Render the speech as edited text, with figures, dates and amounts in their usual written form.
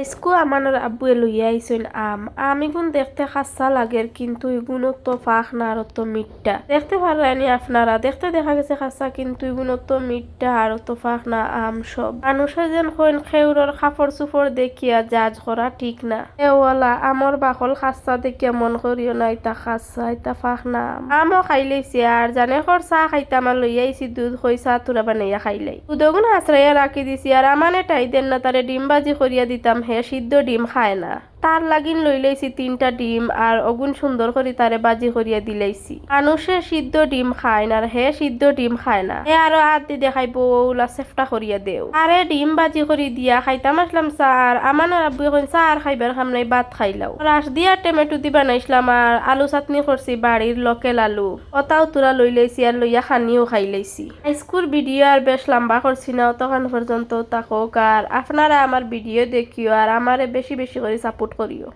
আজকু আমানোর আব্বুয়ে লইয়া আইসইন আম এগুন দেখতে খাসা লাগের কিন্তু এগুলো তো ফাঁক না আর তো মিঠা দেখতে পারেনি আপনারা দেখতে দেখা গেছে খাসা কিন্তু এগুলো তো মিঠা আর তো ফাঁক না আম সব মানুষে যেন কইন খেউরর কাপড় চুপড় দেখিয়া জাজ করা ঠিক না এওয়ালা আমর বাকল খাসা দেখিয়া মন করিও না এটা খাসা এটা ফাঁক না আমও খাইলেছি আর জানে খর চা খাইতে আমার লইয়া আইছি দুধ খই চা তুরা বানাইয়া খাইলাই দুধগুন আশ্রয়া রাখি দিছি আর আমানে টাই দেন না তারে ডিম বাজি করিয়া দিতাম হে সিদ্ধ ডিম খায় না তার লাগিন লই লাইছি 3টা ডিম আর অগুন সুন্দর করে তারে বাজি করিয়া দিলাইছি মানুষে সিদ্ধ ডিম খায় না আর হে সিদ্ধ ডিম খায় না হে আরো হাত দিয়ে দেখাই বউলা সেফটা করিয়া দেও আরে ডিম বাজি করি দিয়া খাইতাম আসলাম স্যার আমার আব্বু এখন স্যার খাইবার খাম নাই ভাত খাইলাও রাস দিয়া টমেটো দি বানাইছিলাম আর আলু চাটনি করছি বাড়ির লোকেল আলু ওটাও তুরা লই লাইছি আর লইয়া খানিও খাই লাইছি স্কুল ভিডিও আর বেশ লম্বা করছি না অতক্ষণ পর্যন্ত থাকুক আর আপনারা আমার ভিডিও দেখিও আর আমারে বেশি বেশি করে সাপোর্ট করিও।